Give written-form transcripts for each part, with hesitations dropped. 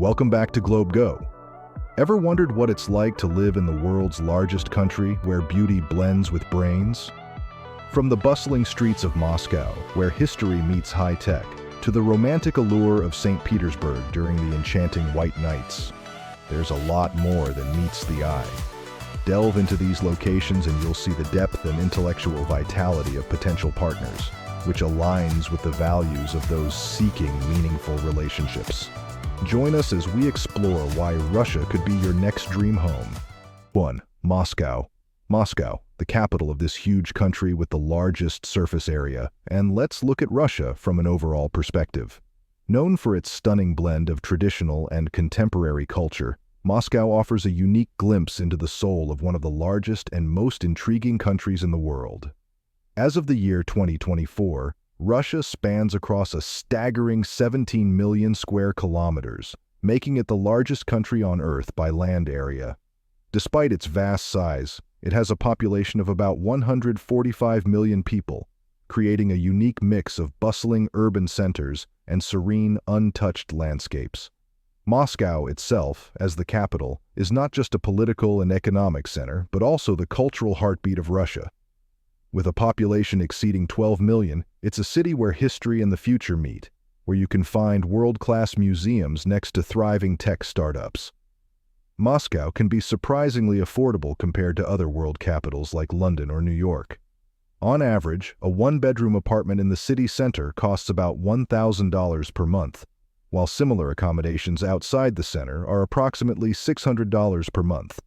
Welcome back to Globe Go. Ever wondered what it's like to live in the world's largest country where beauty blends with brains? From the bustling streets of Moscow, where history meets high tech, to the romantic allure of St. Petersburg during the enchanting White Nights, there's a lot more than meets the eye. Delve into these locations and you'll see the depth and intellectual vitality of potential partners, which aligns with the values of those seeking meaningful relationships. Join us as we explore why Russia could be your next dream home. 1. Moscow. Moscow, the capital of this huge country with the largest surface area, and let's look at Russia from an overall perspective. Known for its stunning blend of traditional and contemporary culture, Moscow offers a unique glimpse into the soul of one of the largest and most intriguing countries in the world. As of the year 2024, Russia spans across a staggering 17 million square kilometers, making it the largest country on Earth by land area. Despite its vast size, it has a population of about 145 million people, creating a unique mix of bustling urban centers and serene, untouched landscapes. Moscow itself, as the capital, is not just a political and economic center, but also the cultural heartbeat of Russia. With a population exceeding 12 million, it's a city where history and the future meet, where you can find world-class museums next to thriving tech startups. Moscow can be surprisingly affordable compared to other world capitals like London or New York. On average, a one-bedroom apartment in the city center costs about $1,000 per month, while similar accommodations outside the center are approximately $600 per month.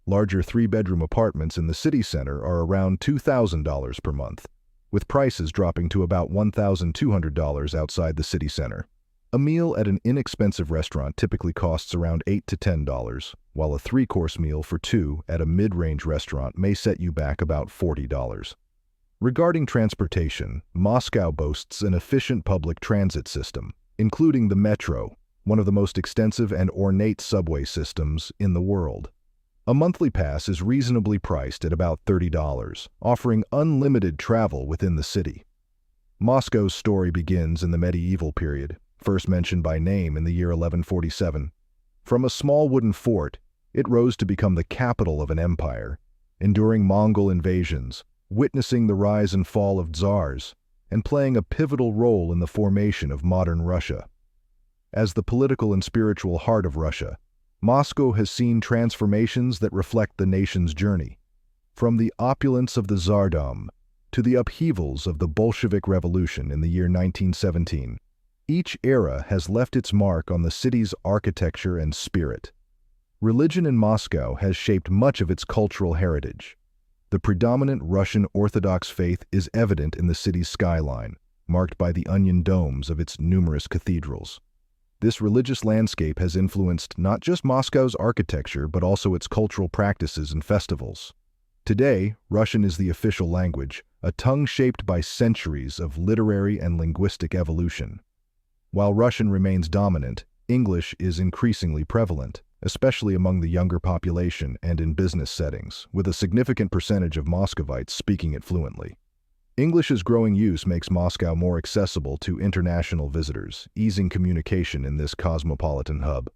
Larger three-bedroom apartments in the city center are around $2,000 per month, with prices dropping to about $1,200 outside the city center. A meal at an inexpensive restaurant typically costs around $8 to $10, while a three-course meal for two at a mid-range restaurant may set you back about $40. Regarding transportation, Moscow boasts an efficient public transit system, including the metro, one of the most extensive and ornate subway systems in the world. A monthly pass is reasonably priced at about $30, offering unlimited travel within the city. Moscow's story begins in the medieval period, first mentioned by name in the year 1147. From a small wooden fort, it rose to become the capital of an empire, enduring Mongol invasions, witnessing the rise and fall of czars, and playing a pivotal role in the formation of modern Russia. As the political and spiritual heart of Russia, Moscow has seen transformations that reflect the nation's journey. From the opulence of the Tsardom to the upheavals of the Bolshevik Revolution in the year 1917, each era has left its mark on the city's architecture and spirit. Religion in Moscow has shaped much of its cultural heritage. The predominant Russian Orthodox faith is evident in the city's skyline, marked by the onion domes of its numerous cathedrals. This religious landscape has influenced not just Moscow's architecture, but also its cultural practices and festivals. Today, Russian is the official language, a tongue shaped by centuries of literary and linguistic evolution. While Russian remains dominant, English is increasingly prevalent, especially among the younger population and in business settings, with a significant percentage of Muscovites speaking it fluently. English's growing use makes Moscow more accessible to international visitors, easing communication in this cosmopolitan hub.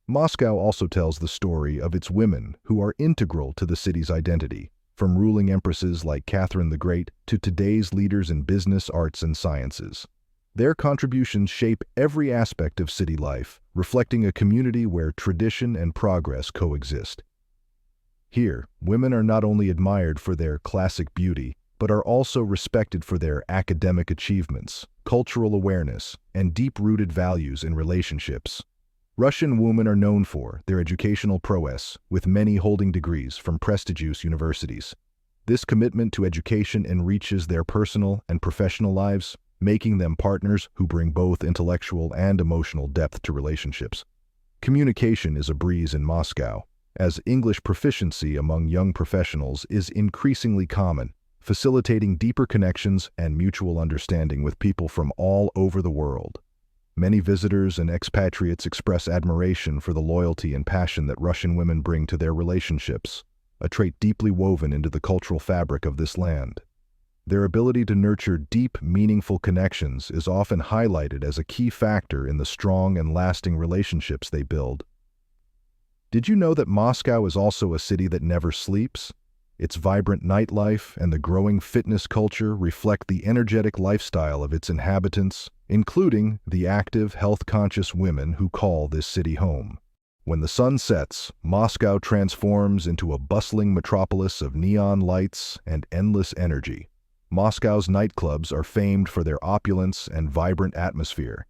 Moscow also tells the story of its women who are integral to the city's identity, from ruling empresses like Catherine the Great to today's leaders in business, arts, and sciences. Their contributions shape every aspect of city life, reflecting a community where tradition and progress coexist. Here, women are not only admired for their classic beauty, but are also respected for their academic achievements, cultural awareness, and deep-rooted values in relationships. Russian women are known for their educational prowess, with many holding degrees from prestigious universities. This commitment to education enriches their personal and professional lives, making them partners who bring both intellectual and emotional depth to relationships. Communication is a breeze in Moscow, as English proficiency among young professionals is increasingly common, facilitating deeper connections and mutual understanding with people from all over the world. Many visitors and expatriates express admiration for the loyalty and passion that Russian women bring to their relationships, a trait deeply woven into the cultural fabric of this land. Their ability to nurture deep, meaningful connections is often highlighted as a key factor in the strong and lasting relationships they build. Did you know that Moscow is also a city that never sleeps? Its vibrant nightlife and the growing fitness culture reflect the energetic lifestyle of its inhabitants, including the active, health-conscious women who call this city home. When the sun sets, Moscow transforms into a bustling metropolis of neon lights and endless energy. Moscow's nightclubs are famed for their opulence and vibrant atmosphere.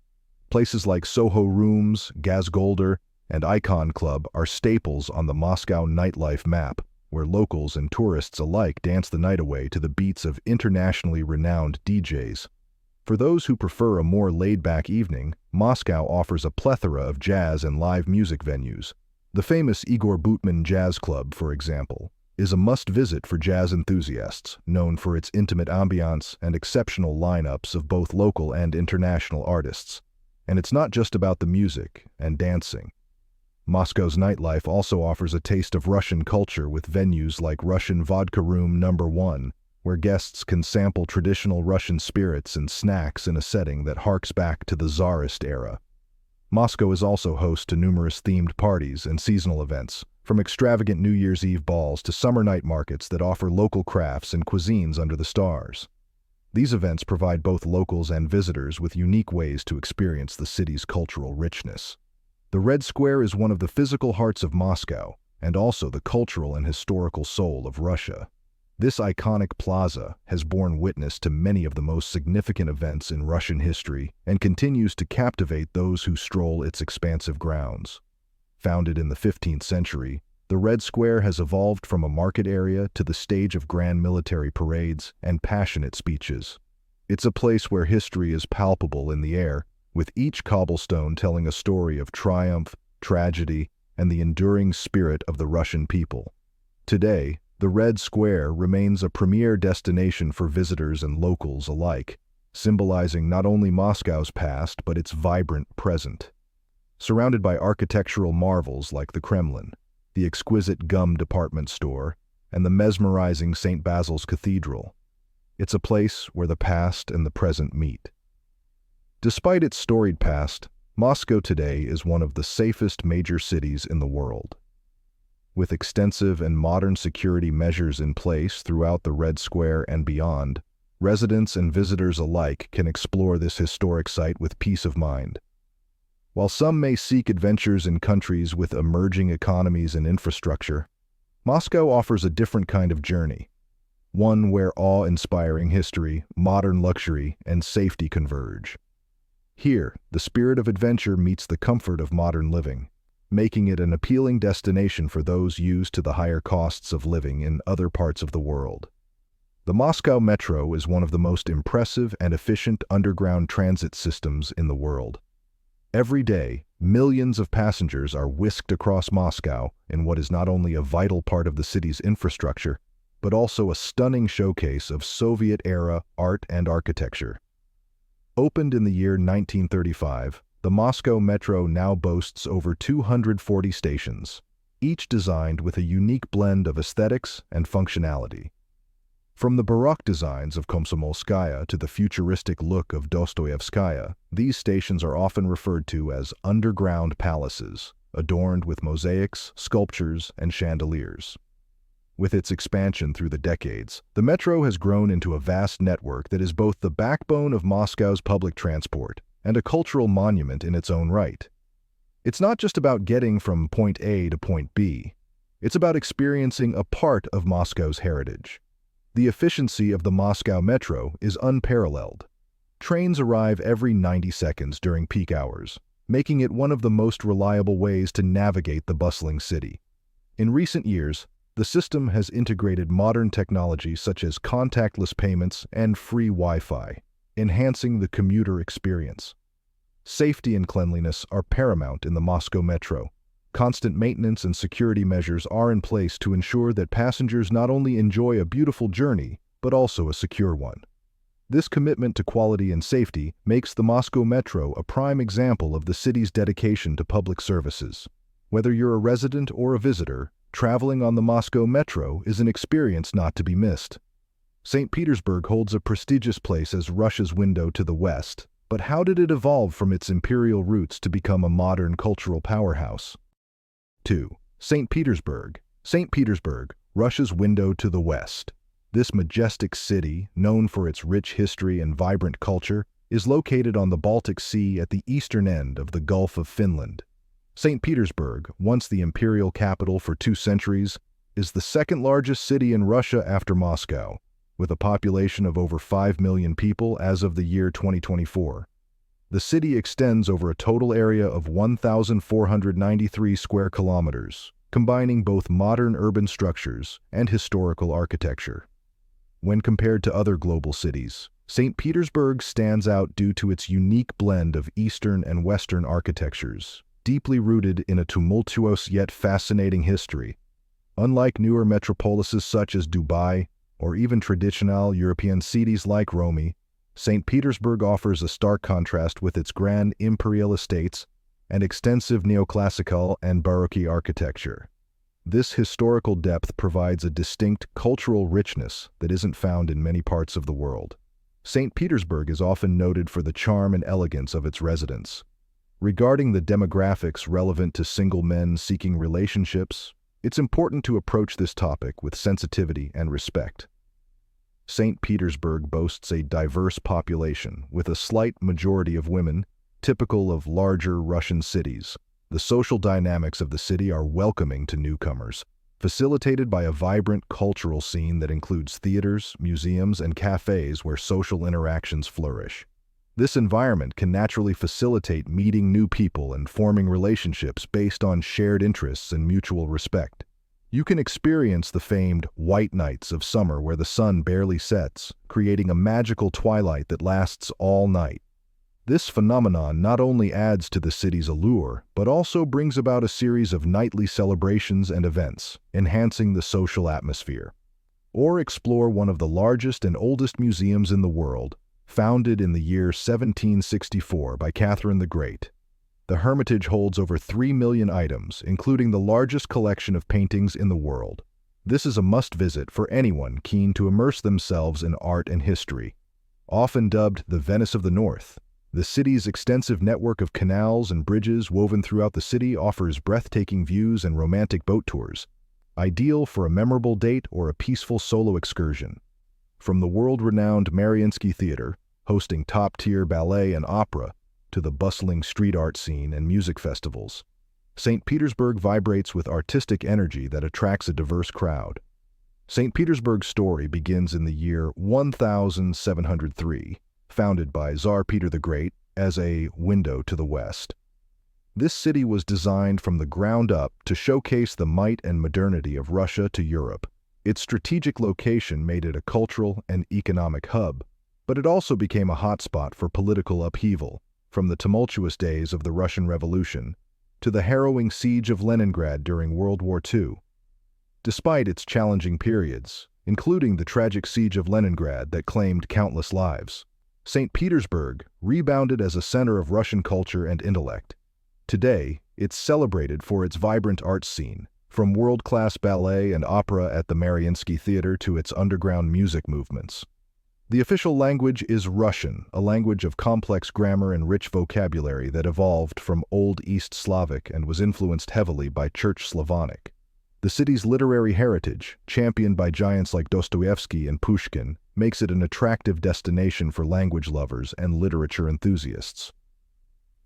Places like Soho Rooms, Gazgolder, and Icon Club are staples on the Moscow nightlife map, where locals and tourists alike dance the night away to the beats of internationally renowned DJs. For those who prefer a more laid-back evening, Moscow offers a plethora of jazz and live music venues. The famous Igor Butman Jazz Club, for example, is a must-visit for jazz enthusiasts, known for its intimate ambiance and exceptional lineups of both local and international artists. And it's not just about the music and dancing. Moscow's nightlife also offers a taste of Russian culture with venues like Russian Vodka Room No. 1, where guests can sample traditional Russian spirits and snacks in a setting that harks back to the Tsarist era. Moscow is also host to numerous themed parties and seasonal events, from extravagant New Year's Eve balls to summer night markets that offer local crafts and cuisines under the stars. These events provide both locals and visitors with unique ways to experience the city's cultural richness. The Red Square is one of the physical hearts of Moscow, and also the cultural and historical soul of Russia. This iconic plaza has borne witness to many of the most significant events in Russian history and continues to captivate those who stroll its expansive grounds. Founded in the 15th century, the Red Square has evolved from a market area to the stage of grand military parades and passionate speeches. It's a place where history is palpable in the air, with each cobblestone telling a story of triumph, tragedy, and the enduring spirit of the Russian people. Today, the Red Square remains a premier destination for visitors and locals alike, symbolizing not only Moscow's past but its vibrant present. Surrounded by architectural marvels like the Kremlin, the exquisite gum department store, and the mesmerizing St. Basil's Cathedral, it's a place where the past and the present meet. Despite its storied past, Moscow today is one of the safest major cities in the world. With extensive and modern security measures in place throughout the Red Square and beyond, residents and visitors alike can explore this historic site with peace of mind. While some may seek adventures in countries with emerging economies and infrastructure, Moscow offers a different kind of journey, one where awe-inspiring history, modern luxury, and safety converge. Here, the spirit of adventure meets the comfort of modern living, making it an appealing destination for those used to the higher costs of living in other parts of the world. The Moscow Metro is one of the most impressive and efficient underground transit systems in the world. Every day, millions of passengers are whisked across Moscow in what is not only a vital part of the city's infrastructure, but also a stunning showcase of Soviet-era art and architecture. Opened in the year 1935, the Moscow Metro now boasts over 240 stations, each designed with a unique blend of aesthetics and functionality. From the Baroque designs of Komsomolskaya to the futuristic look of Dostoevskaya, these stations are often referred to as underground palaces, adorned with mosaics, sculptures, and chandeliers. With its expansion through the decades, the metro has grown into a vast network that is both the backbone of Moscow's public transport and a cultural monument in its own right. It's not just about getting from point A to point B. It's about experiencing a part of Moscow's heritage. The efficiency of the Moscow Metro is unparalleled. Trains arrive every 90 seconds during peak hours, making it one of the most reliable ways to navigate the bustling city. In recent years, the system has integrated modern technology such as contactless payments and free Wi-Fi, enhancing the commuter experience. Safety and cleanliness are paramount in the Moscow Metro. Constant maintenance and security measures are in place to ensure that passengers not only enjoy a beautiful journey, but also a secure one. This commitment to quality and safety makes the Moscow Metro a prime example of the city's dedication to public services. Whether you're a resident or a visitor, traveling on the Moscow Metro is an experience not to be missed. St. Petersburg holds a prestigious place as Russia's window to the West, but how did it evolve from its imperial roots to become a modern cultural powerhouse? 2. St. Petersburg. St. Petersburg, Russia's window to the West. This majestic city, known for its rich history and vibrant culture, is located on the Baltic Sea at the eastern end of the Gulf of Finland. St. Petersburg, once the imperial capital for 2 centuries, is the second largest city in Russia after Moscow, with a population of over 5 million people as of the year 2024. The city extends over a total area of 1,493 square kilometers, combining both modern urban structures and historical architecture. When compared to other global cities, St. Petersburg stands out due to its unique blend of Eastern and Western architectures, deeply rooted in a tumultuous yet fascinating history. Unlike newer metropolises such as Dubai, or even traditional European cities like Rome, St. Petersburg offers a stark contrast with its grand imperial estates and extensive neoclassical and Baroque architecture. This historical depth provides a distinct cultural richness that isn't found in many parts of the world. St. Petersburg is often noted for the charm and elegance of its residents. Regarding the demographics relevant to single men seeking relationships, it's important to approach this topic with sensitivity and respect. St. Petersburg boasts a diverse population, with a slight majority of women, typical of larger Russian cities. The social dynamics of the city are welcoming to newcomers, facilitated by a vibrant cultural scene that includes theaters, museums, and cafes where social interactions flourish. This environment can naturally facilitate meeting new people and forming relationships based on shared interests and mutual respect. You can experience the famed white nights of summer where the sun barely sets, creating a magical twilight that lasts all night. This phenomenon not only adds to the city's allure, but also brings about a series of nightly celebrations and events, enhancing the social atmosphere. Or explore one of the largest and oldest museums in the world, founded in the year 1764 by Catherine the Great. The Hermitage holds over 3 million items, including the largest collection of paintings in the world. This is a must-visit for anyone keen to immerse themselves in art and history. Often dubbed the Venice of the North, the city's extensive network of canals and bridges woven throughout the city offers breathtaking views and romantic boat tours, ideal for a memorable date or a peaceful solo excursion. From the world-renowned Mariinsky Theater, hosting top-tier ballet and opera, to the bustling street art scene and music festivals, St. Petersburg vibrates with artistic energy that attracts a diverse crowd. St. Petersburg's story begins in the year 1703, founded by Tsar Peter the Great as a window to the West. This city was designed from the ground up to showcase the might and modernity of Russia to Europe. Its strategic location made it a cultural and economic hub, but it also became a hotspot for political upheaval, from the tumultuous days of the Russian Revolution to the harrowing siege of Leningrad during World War II. Despite its challenging periods, including the tragic siege of Leningrad that claimed countless lives, St. Petersburg rebounded as a center of Russian culture and intellect. Today, it's celebrated for its vibrant arts scene, from world-class ballet and opera at the Mariinsky Theater to its underground music movements. The official language is Russian, a language of complex grammar and rich vocabulary that evolved from Old East Slavic and was influenced heavily by Church Slavonic. The city's literary heritage, championed by giants like Dostoevsky and Pushkin, makes it an attractive destination for language lovers and literature enthusiasts.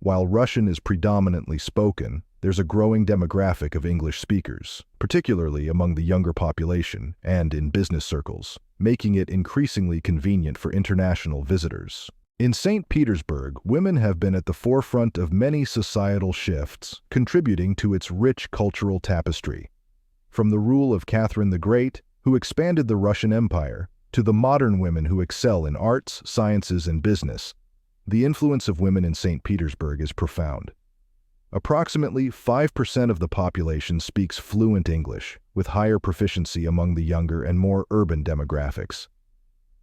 While Russian is predominantly spoken, there's a growing demographic of English speakers, particularly among the younger population and in business circles, making it increasingly convenient for international visitors. In St. Petersburg, women have been at the forefront of many societal shifts, contributing to its rich cultural tapestry. From the rule of Catherine the Great, who expanded the Russian Empire, to the modern women who excel in arts, sciences, and business, the influence of women in St. Petersburg is profound. Approximately 5% of the population speaks fluent English, with higher proficiency among the younger and more urban demographics.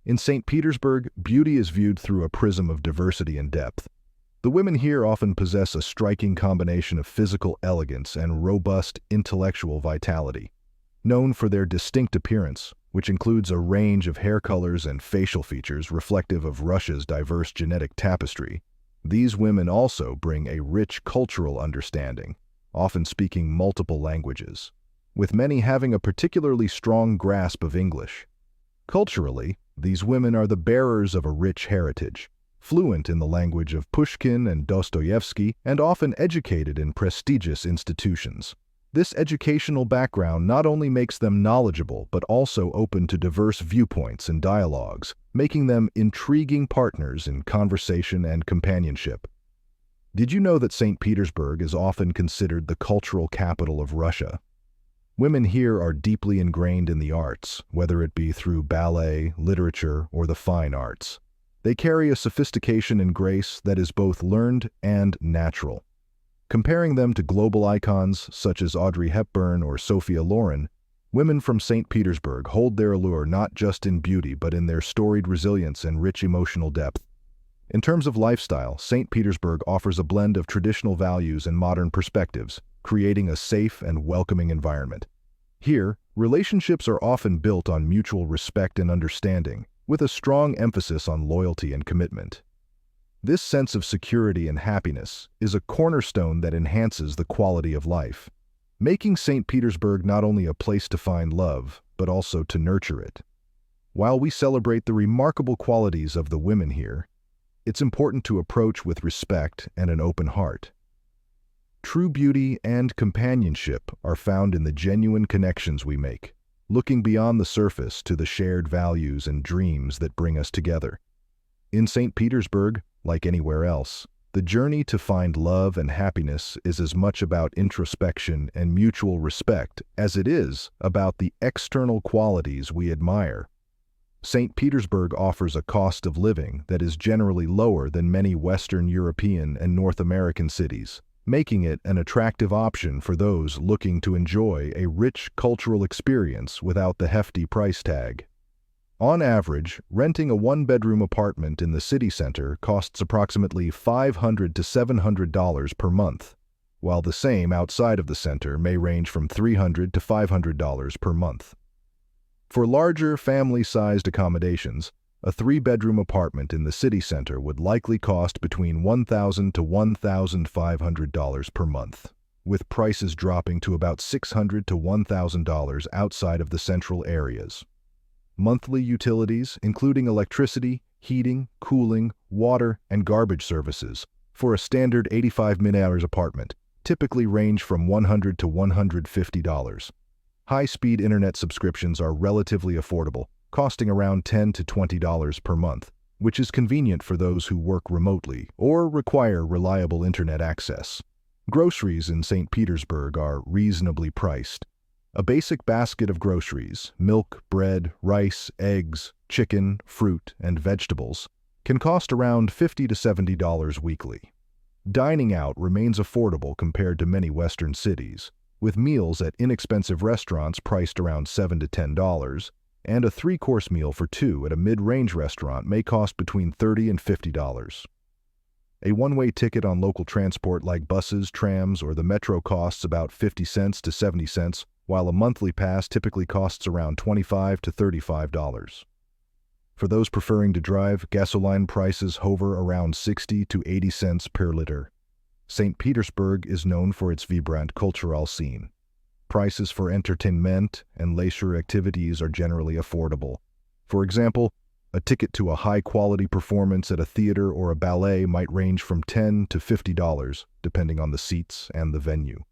In St. Petersburg, beauty is viewed through a prism of diversity and depth. The women here often possess a striking combination of physical elegance and robust intellectual vitality. Known for their distinct appearance, which includes a range of hair colors and facial features reflective of Russia's diverse genetic tapestry, these women also bring a rich cultural understanding, often speaking multiple languages, with many having a particularly strong grasp of English. Culturally, these women are the bearers of a rich heritage, fluent in the language of Pushkin and Dostoevsky, and often educated in prestigious institutions. This educational background not only makes them knowledgeable but also open to diverse viewpoints and dialogues, making them intriguing partners in conversation and companionship. Did you know that St. Petersburg is often considered the cultural capital of Russia? Women here are deeply ingrained in the arts, whether it be through ballet, literature, or the fine arts. They carry a sophistication and grace that is both learned and natural. Comparing them to global icons such as Audrey Hepburn or Sophia Loren, women from St. Petersburg hold their allure not just in beauty but in their storied resilience and rich emotional depth. In terms of lifestyle, St. Petersburg offers a blend of traditional values and modern perspectives, creating a safe and welcoming environment. Here, relationships are often built on mutual respect and understanding, with a strong emphasis on loyalty and commitment. This sense of security and happiness is a cornerstone that enhances the quality of life, making St. Petersburg not only a place to find love, but also to nurture it. While we celebrate the remarkable qualities of the women here, it's important to approach with respect and an open heart. True beauty and companionship are found in the genuine connections we make, looking beyond the surface to the shared values and dreams that bring us together. In St. Petersburg, like anywhere else, the journey to find love and happiness is as much about introspection and mutual respect as it is about the external qualities we admire. St. Petersburg offers a cost of living that is generally lower than many Western European and North American cities, making it an attractive option for those looking to enjoy a rich cultural experience without the hefty price tag. On average, renting a one-bedroom apartment in the city center costs approximately $500 to $700 per month, while the same outside of the center may range from $300 to $500 per month. For larger, family-sized accommodations, a three-bedroom apartment in the city center would likely cost between $1,000 to $1,500 per month, with prices dropping to about $600 to $1,000 outside of the central areas. Monthly utilities, including electricity, heating, cooling, water, and garbage services, for a standard 85 apartment, typically range from $100 to $150. High-speed internet subscriptions are relatively affordable, costing around $10 to $20 per month, which is convenient for those who work remotely or require reliable internet access. Groceries in St. Petersburg are reasonably priced. A basic basket of groceries, milk, bread, rice, eggs, chicken, fruit, and vegetables, can cost around $50 to $70 weekly. Dining out remains affordable compared to many Western cities, with meals at inexpensive restaurants priced around $7 to $10, and a three-course meal for two at a mid-range restaurant may cost between $30 and $50. A one-way ticket on local transport like buses, trams, or the metro costs about 50 cents to 70 cents, while a monthly pass typically costs around $25 to $35. For those preferring to drive, gasoline prices hover around 60 to 80 cents per liter. St. Petersburg is known for its vibrant cultural scene. Prices for entertainment and leisure activities are generally affordable. For example, a ticket to a high-quality performance at a theater or a ballet might range from $10 to $50, depending on the seats and the venue.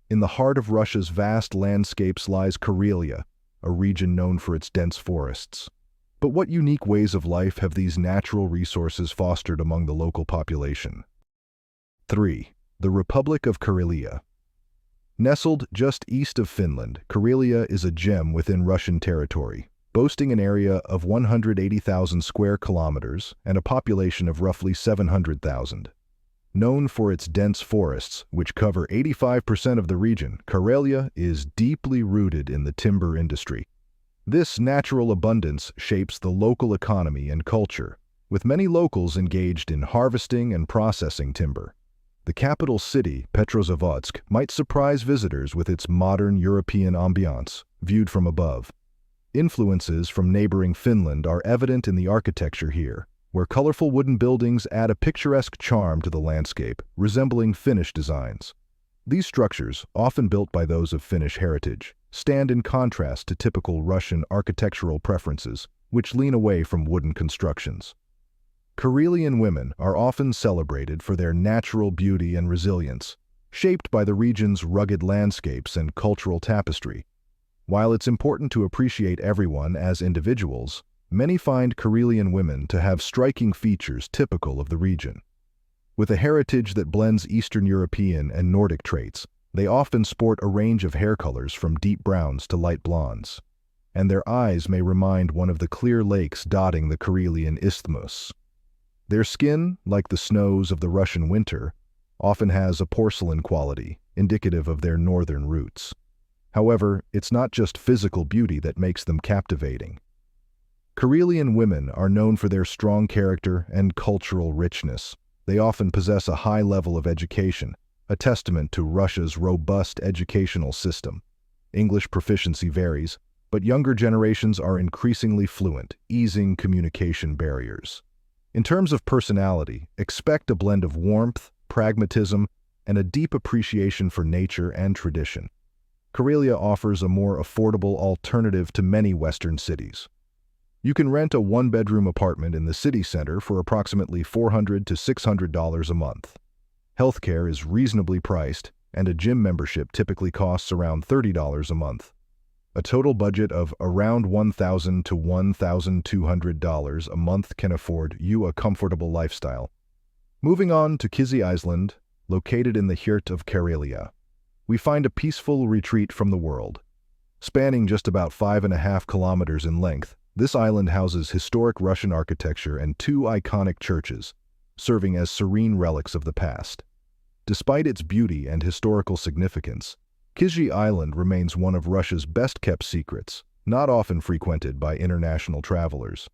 In the heart of Russia's vast landscapes lies Karelia, a region known for its dense forests. But what unique ways of life have these natural resources fostered among the local population? 3. The Republic of Karelia. Nestled just east of Finland, Karelia is a gem within Russian territory, boasting an area of 180,000 square kilometers and a population of roughly 700,000. Known for its dense forests, which cover 85% of the region, Karelia is deeply rooted in the timber industry. This natural abundance shapes the local economy and culture, with many locals engaged in harvesting and processing timber. The capital city, Petrozavodsk, might surprise visitors with its modern European ambiance, viewed from above. Influences from neighboring Finland are evident in the architecture here, where colorful wooden buildings add a picturesque charm to the landscape, resembling Finnish designs. These structures, often built by those of Finnish heritage, stand in contrast to typical Russian architectural preferences, which lean away from wooden constructions. Karelian women are often celebrated for their natural beauty and resilience, shaped by the region's rugged landscapes and cultural tapestry. While it's important to appreciate everyone as individuals, many find Karelian women to have striking features typical of the region. With a heritage that blends Eastern European and Nordic traits, they often sport a range of hair colors from deep browns to light blondes, and their eyes may remind one of the clear lakes dotting the Karelian isthmus. Their skin, like the snows of the Russian winter, often has a porcelain quality, indicative of their northern roots. However, it's not just physical beauty that makes them captivating. Karelian women are known for their strong character and cultural richness. They often possess a high level of education, a testament to Russia's robust educational system. English proficiency varies, but younger generations are increasingly fluent, easing communication barriers. In terms of personality, expect a blend of warmth, pragmatism, and a deep appreciation for nature and tradition. Karelia offers a more affordable alternative to many Western cities. You can rent a one-bedroom apartment in the city center for approximately $400 to $600 a month. Healthcare is reasonably priced, and a gym membership typically costs around $30 a month. A total budget of around $1,000 to $1,200 a month can afford you a comfortable lifestyle. Moving on to Kizy Island, located in the heart of Karelia, we find a peaceful retreat from the world. Spanning just about 5.5 kilometers in length, this island houses historic Russian architecture and two iconic churches, serving as serene relics of the past. Despite its beauty and historical significance, Kizy Island remains one of Russia's best-kept secrets, not often frequented by international travelers.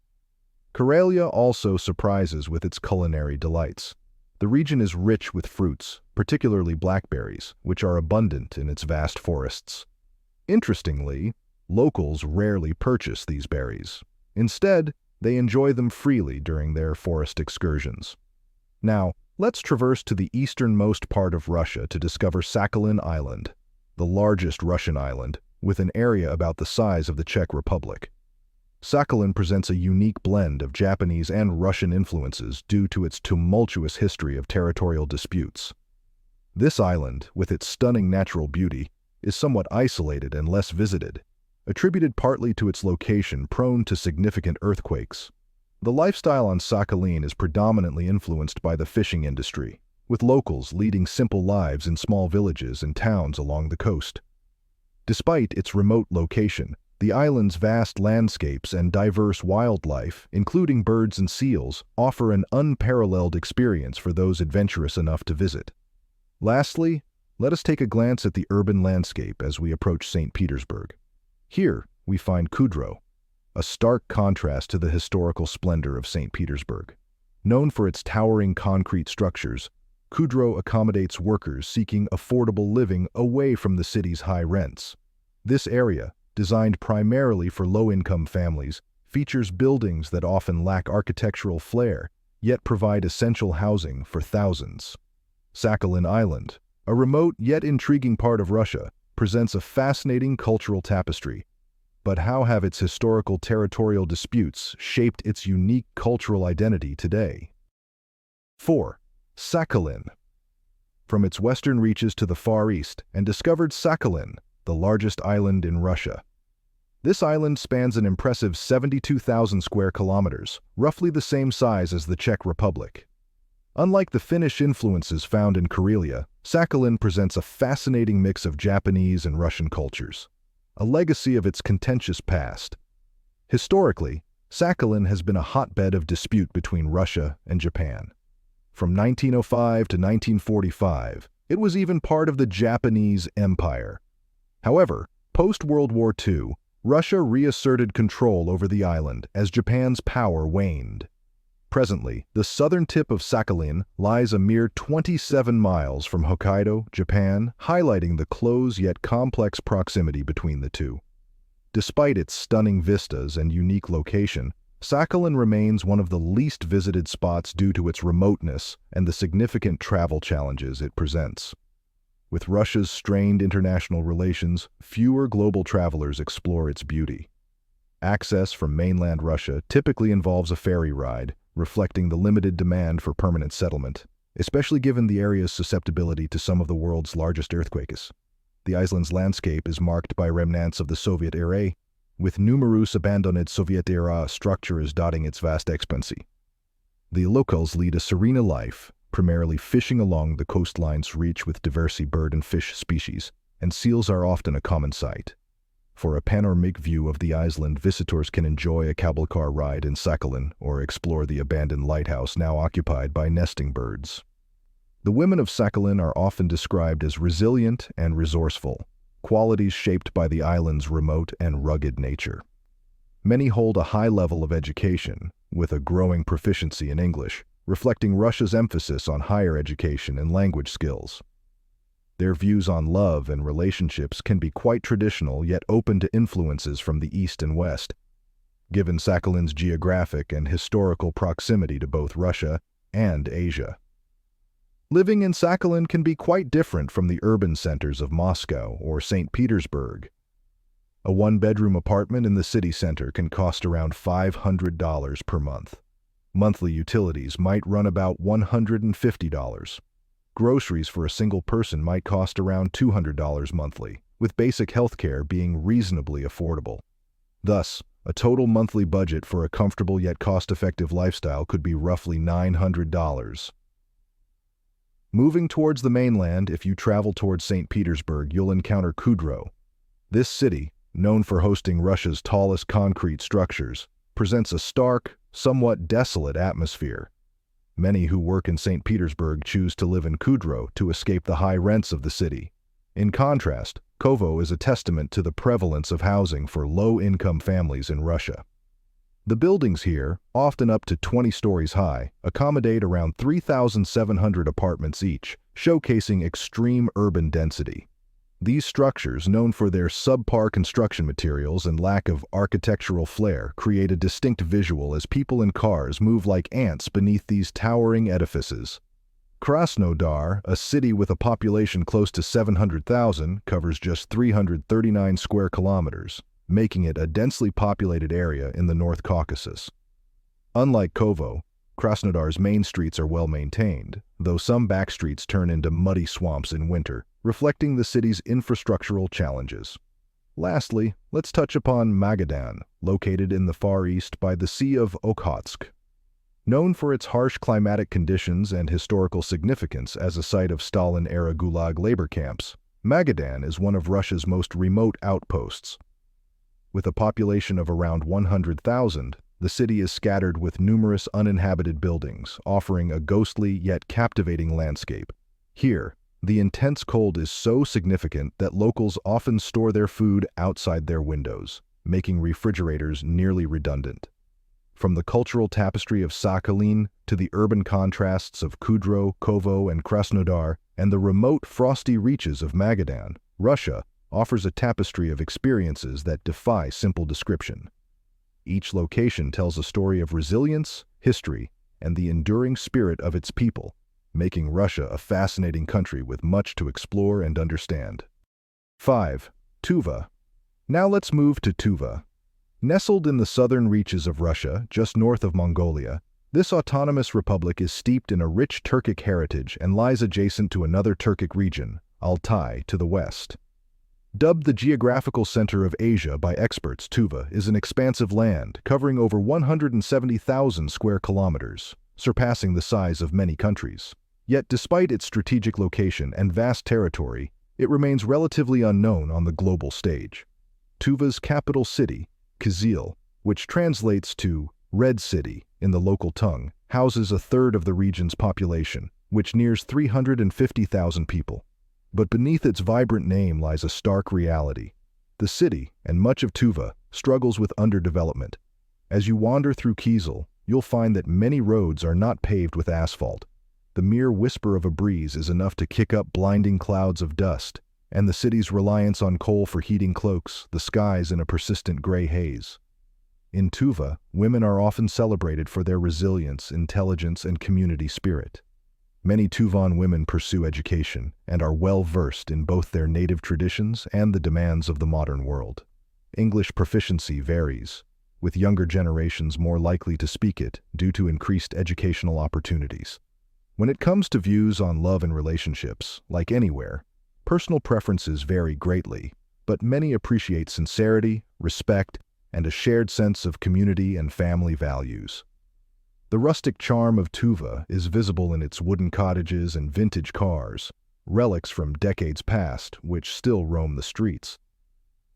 Karelia also surprises with its culinary delights. The region is rich with fruits, particularly blackberries, which are abundant in its vast forests. Interestingly, locals rarely purchase these berries. Instead, they enjoy them freely during their forest excursions. Now, let's traverse to the easternmost part of Russia to discover Sakhalin Island, the largest Russian island, with an area about the size of the Czech Republic. Sakhalin presents a unique blend of Japanese and Russian influences due to its tumultuous history of territorial disputes. This island, with its stunning natural beauty, is somewhat isolated and less visited, attributed partly to its location prone to significant earthquakes. The lifestyle on Sakhalin is predominantly influenced by the fishing industry, with locals leading simple lives in small villages and towns along the coast. Despite its remote location, the island's vast landscapes and diverse wildlife, including birds and seals, offer an unparalleled experience for those adventurous enough to visit. Lastly, let us take a glance at the urban landscape as we approach St. Petersburg. Here, we find Kudro, a stark contrast to the historical splendor of St. Petersburg. Known for its towering concrete structures, Kudro accommodates workers seeking affordable living away from the city's high rents. This area, designed primarily for low-income families, features buildings that often lack architectural flair, yet provide essential housing for thousands. Sakhalin Island, a remote yet intriguing part of Russia, presents a fascinating cultural tapestry. But how have its historical territorial disputes shaped its unique cultural identity today? 4. Sakhalin. From its western reaches to the Far East, and discovered Sakhalin, the largest island in Russia. This island spans an impressive 72,000 square kilometers, roughly the same size as the Czech Republic. Unlike the Finnish influences found in Karelia, Sakhalin presents a fascinating mix of Japanese and Russian cultures, a legacy of its contentious past. Historically, Sakhalin has been a hotbed of dispute between Russia and Japan. From 1905 to 1945, it was even part of the Japanese Empire. However, post-World War II, Russia reasserted control over the island as Japan's power waned. Presently, the southern tip of Sakhalin lies a mere 27 miles from Hokkaido, Japan, highlighting the close yet complex proximity between the two. Despite its stunning vistas and unique location, Sakhalin remains one of the least visited spots due to its remoteness and the significant travel challenges it presents. With Russia's strained international relations, fewer global travelers explore its beauty. Access from mainland Russia typically involves a ferry ride, reflecting the limited demand for permanent settlement, especially given the area's susceptibility to some of the world's largest earthquakes. The island's landscape is marked by remnants of the Soviet era, with numerous abandoned Soviet-era structures dotting its vast expanse. The locals lead a serene life, primarily fishing along the coastlines rich with diverse bird and fish species, and seals are often a common sight. For a panoramic view of the island, visitors can enjoy a cable car ride in Sakhalin or explore the abandoned lighthouse now occupied by nesting birds. The women of Sakhalin are often described as resilient and resourceful, qualities shaped by the island's remote and rugged nature. Many hold a high level of education, with a growing proficiency in English, reflecting Russia's emphasis on higher education and language skills. Their views on love and relationships can be quite traditional yet open to influences from the East and West, given Sakhalin's geographic and historical proximity to both Russia and Asia. Living in Sakhalin can be quite different from the urban centers of Moscow or St. Petersburg. A one-bedroom apartment in the city center can cost around $500 per month. Monthly utilities might run about $150. Groceries for a single person might cost around $200 monthly, with basic health care being reasonably affordable. Thus, a total monthly budget for a comfortable yet cost-effective lifestyle could be roughly $900. Moving towards the mainland, if you travel towards St. Petersburg, you'll encounter Kudro. This city, known for hosting Russia's tallest concrete structures, presents a stark, somewhat desolate atmosphere. Many who work in St. Petersburg choose to live in Kudro to escape the high rents of the city. In contrast, Kovo is a testament to the prevalence of housing for low-income families in Russia. The buildings here, often up to 20 stories high, accommodate around 3,700 apartments each, showcasing extreme urban density. These structures, known for their subpar construction materials and lack of architectural flair, create a distinct visual as people in cars move like ants beneath these towering edifices. Krasnodar, a city with a population close to 700,000, covers just 339 square kilometers, making it a densely populated area in the North Caucasus. Unlike Kovo, Krasnodar's main streets are well maintained, though some back streets turn into muddy swamps in winter, reflecting the city's infrastructural challenges. Lastly, let's touch upon Magadan, located in the Far East by the Sea of Okhotsk. Known for its harsh climatic conditions and historical significance as a site of Stalin-era Gulag labor camps, Magadan is one of Russia's most remote outposts. With a population of around 100,000, the city is scattered with numerous uninhabited buildings, offering a ghostly yet captivating landscape. Here, the intense cold is so significant that locals often store their food outside their windows, making refrigerators nearly redundant. From the cultural tapestry of Sakhalin to the urban contrasts of Kudro, Kovo, and Krasnodar, and the remote frosty reaches of Magadan, Russia offers a tapestry of experiences that defy simple description. Each location tells a story of resilience, history, and the enduring spirit of its people, making Russia a fascinating country with much to explore and understand. 5. Tuva. Now let's move to Tuva. Nestled in the southern reaches of Russia, just north of Mongolia, this autonomous republic is steeped in a rich Turkic heritage and lies adjacent to another Turkic region, Altai, to the west. Dubbed the geographical center of Asia by experts, Tuva is an expansive land covering over 170,000 square kilometers, surpassing the size of many countries. Yet despite its strategic location and vast territory, it remains relatively unknown on the global stage. Tuva's capital city, Kyzyl, which translates to Red City in the local tongue, houses a third of the region's population, which nears 350,000 people. But beneath its vibrant name lies a stark reality. The city, and much of Tuva, struggles with underdevelopment. As you wander through Kyzyl, you'll find that many roads are not paved with asphalt. The mere whisper of a breeze is enough to kick up blinding clouds of dust, and the city's reliance on coal for heating cloaks the skies in a persistent gray haze. In Tuva, women are often celebrated for their resilience, intelligence, and community spirit. Many Tuvan women pursue education and are well-versed in both their native traditions and the demands of the modern world. English proficiency varies, with younger generations more likely to speak it due to increased educational opportunities. When it comes to views on love and relationships, like anywhere, personal preferences vary greatly, but many appreciate sincerity, respect, and a shared sense of community and family values. The rustic charm of Tuva is visible in its wooden cottages and vintage cars, relics from decades past which still roam the streets.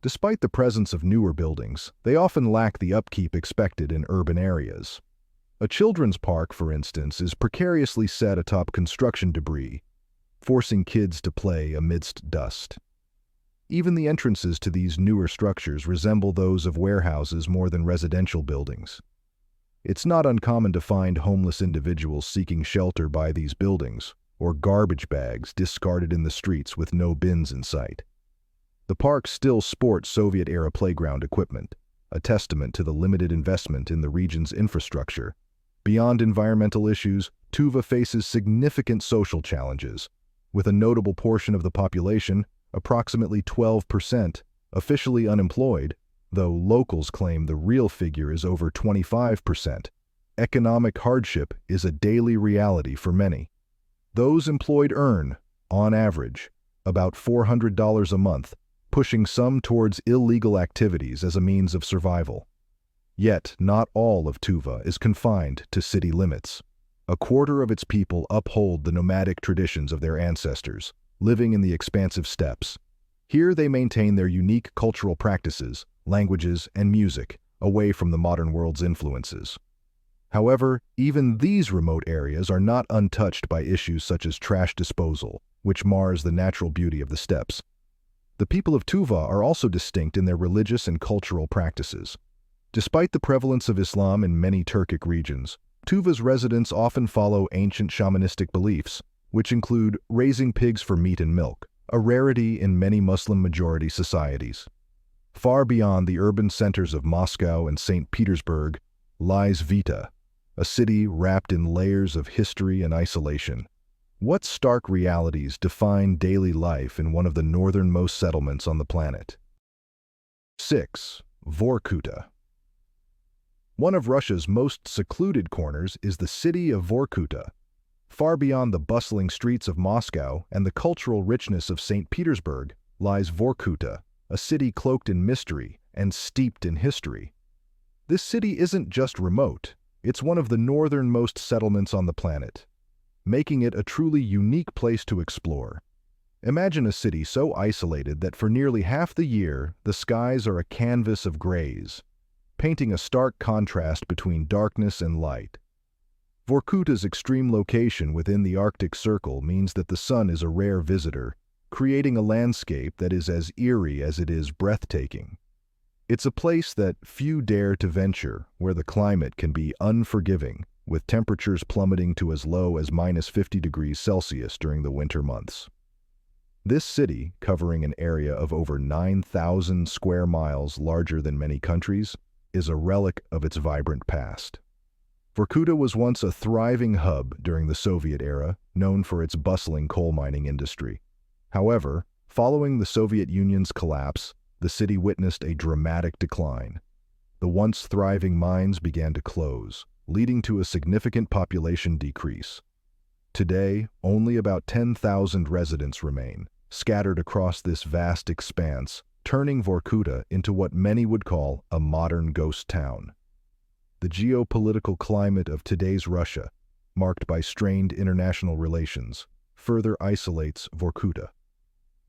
Despite the presence of newer buildings, they often lack the upkeep expected in urban areas. A children's park, for instance, is precariously set atop construction debris, forcing kids to play amidst dust. Even the entrances to these newer structures resemble those of warehouses more than residential buildings. It's not uncommon to find homeless individuals seeking shelter by these buildings, or garbage bags discarded in the streets with no bins in sight. The park still sports Soviet-era playground equipment, a testament to the limited investment in the region's infrastructure. Beyond environmental issues, Tuva faces significant social challenges, with a notable portion of the population, approximately 12%, officially unemployed, though locals claim the real figure is over 25%. Economic hardship is a daily reality for many. Those employed earn, on average, about $400 a month, pushing some towards illegal activities as a means of survival. Yet, not all of Tuva is confined to city limits. A quarter of its people uphold the nomadic traditions of their ancestors, living in the expansive steppes. Here they maintain their unique cultural practices, languages, and music, away from the modern world's influences. However, even these remote areas are not untouched by issues such as trash disposal, which mars the natural beauty of the steppes. The people of Tuva are also distinct in their religious and cultural practices. Despite the prevalence of Islam in many Turkic regions, Tuva's residents often follow ancient shamanistic beliefs, which include raising pigs for meat and milk, a rarity in many Muslim-majority societies. Far beyond the urban centers of Moscow and St. Petersburg lies Vita, a city wrapped in layers of history and isolation. What stark realities define daily life in one of the northernmost settlements on the planet? 6. Vorkuta. One of Russia's most secluded corners is the city of Vorkuta. Far beyond the bustling streets of Moscow and the cultural richness of St. Petersburg lies Vorkuta, a city cloaked in mystery and steeped in history. This city isn't just remote, it's one of the northernmost settlements on the planet, making it a truly unique place to explore. Imagine a city so isolated that for nearly half the year, the skies are a canvas of grays, painting a stark contrast between darkness and light. Vorkuta's extreme location within the Arctic Circle means that the sun is a rare visitor, creating a landscape that is as eerie as it is breathtaking. It's a place that few dare to venture, where the climate can be unforgiving, with temperatures plummeting to as low as -50 degrees Celsius during the winter months. This city, covering an area of over 9,000 square miles larger than many countries, is a relic of its vibrant past. Vorkuta was once a thriving hub during the Soviet era, known for its bustling coal mining industry. However, following the Soviet Union's collapse, the city witnessed a dramatic decline. The once thriving mines began to close, leading to a significant population decrease. Today, only about 10,000 residents remain, scattered across this vast expanse, turning Vorkuta into what many would call a modern ghost town. The geopolitical climate of today's Russia, marked by strained international relations, further isolates Vorkuta.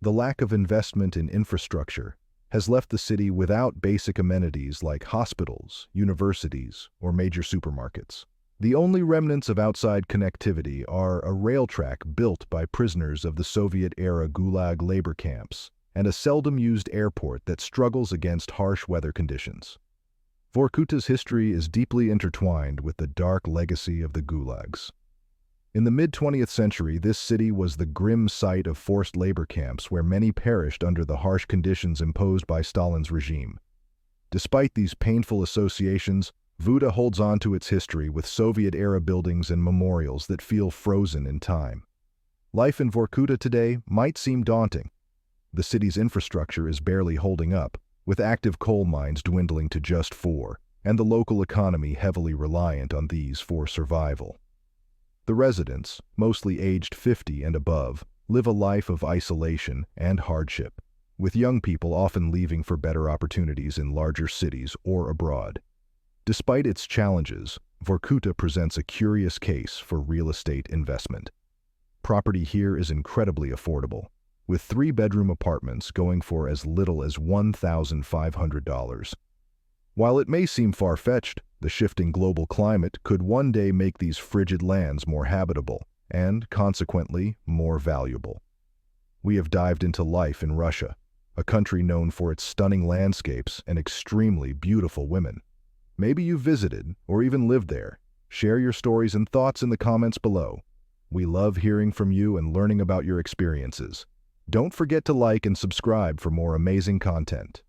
The lack of investment in infrastructure has left the city without basic amenities like hospitals, universities, or major supermarkets. The only remnants of outside connectivity are a rail track built by prisoners of the Soviet-era Gulag labor camps and a seldom-used airport that struggles against harsh weather conditions. Vorkuta's history is deeply intertwined with the dark legacy of the gulags. In the mid-20th century, this city was the grim site of forced labor camps where many perished under the harsh conditions imposed by Stalin's regime. Despite these painful associations, Vuda holds on to its history with Soviet-era buildings and memorials that feel frozen in time. Life in Vorkuta today might seem daunting. The city's infrastructure is barely holding up, with active coal mines dwindling to just 4, and the local economy heavily reliant on these for survival. The residents, mostly aged 50 and above, live a life of isolation and hardship, with young people often leaving for better opportunities in larger cities or abroad. Despite its challenges, Vorkuta presents a curious case for real estate investment. Property here is incredibly affordable, with 3-bedroom apartments going for as little as $1,500. While it may seem far-fetched, the shifting global climate could one day make these frigid lands more habitable and, consequently, more valuable. We have dived into life in Russia, a country known for its stunning landscapes and extremely beautiful women. Maybe you've visited or even lived there. Share your stories and thoughts in the comments below. We love hearing from you and learning about your experiences. Don't forget to like and subscribe for more amazing content.